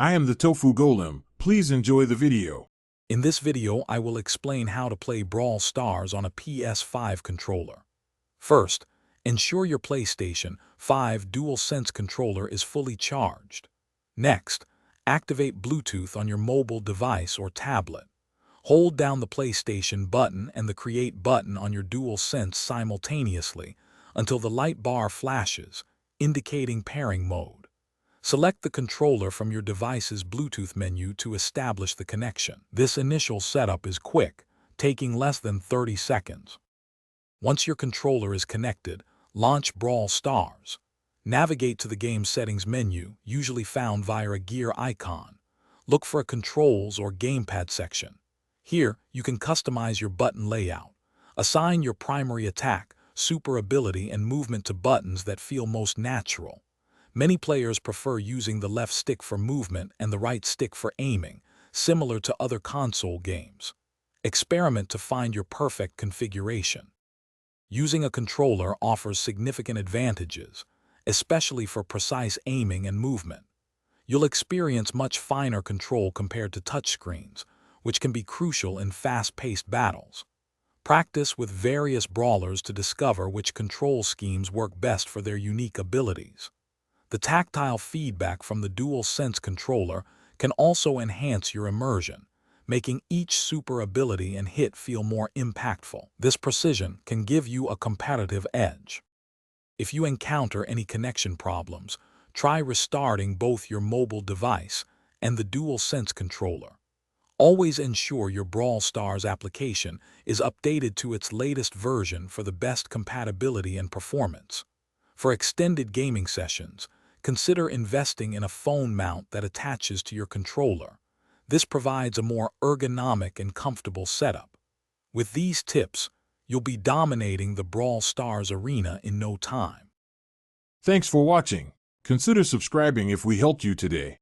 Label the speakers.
Speaker 1: I am the Tofu Golem. Please enjoy the video.
Speaker 2: In this video, I will explain how to play Brawl Stars on a PS5 controller. First, ensure your PlayStation 5 DualSense controller is fully charged. Next, activate Bluetooth on your mobile device or tablet. Hold down the PlayStation button and the Create button on your DualSense simultaneously until the light bar flashes, indicating pairing mode. Select the controller from your device's Bluetooth menu to establish the connection. This initial setup is quick, taking less than 30 seconds. Once your controller is connected, launch Brawl Stars. Navigate to the game settings menu, usually found via a gear icon. Look for a Controls or Gamepad section. Here, you can customize your button layout. Assign your primary attack, super ability, and movement to buttons that feel most natural. Many players prefer using the left stick for movement and the right stick for aiming, similar to other console games. Experiment to find your perfect configuration. Using a controller offers significant advantages, especially for precise aiming and movement. You'll experience much finer control compared to touchscreens, which can be crucial in fast-paced battles. Practice with various brawlers to discover which control schemes work best for their unique abilities. The tactile feedback from the DualSense controller can also enhance your immersion, making each super ability and hit feel more impactful. This precision can give you a competitive edge. If you encounter any connection problems, try restarting both your mobile device and the DualSense controller. Always ensure your Brawl Stars application is updated to its latest version for the best compatibility and performance. For extended gaming sessions, consider investing in a phone mount that attaches to your controller. This provides a more ergonomic and comfortable setup. With these tips, you'll be dominating the Brawl Stars arena in no time.
Speaker 1: Thanks for watching. Consider subscribing if we helped you today.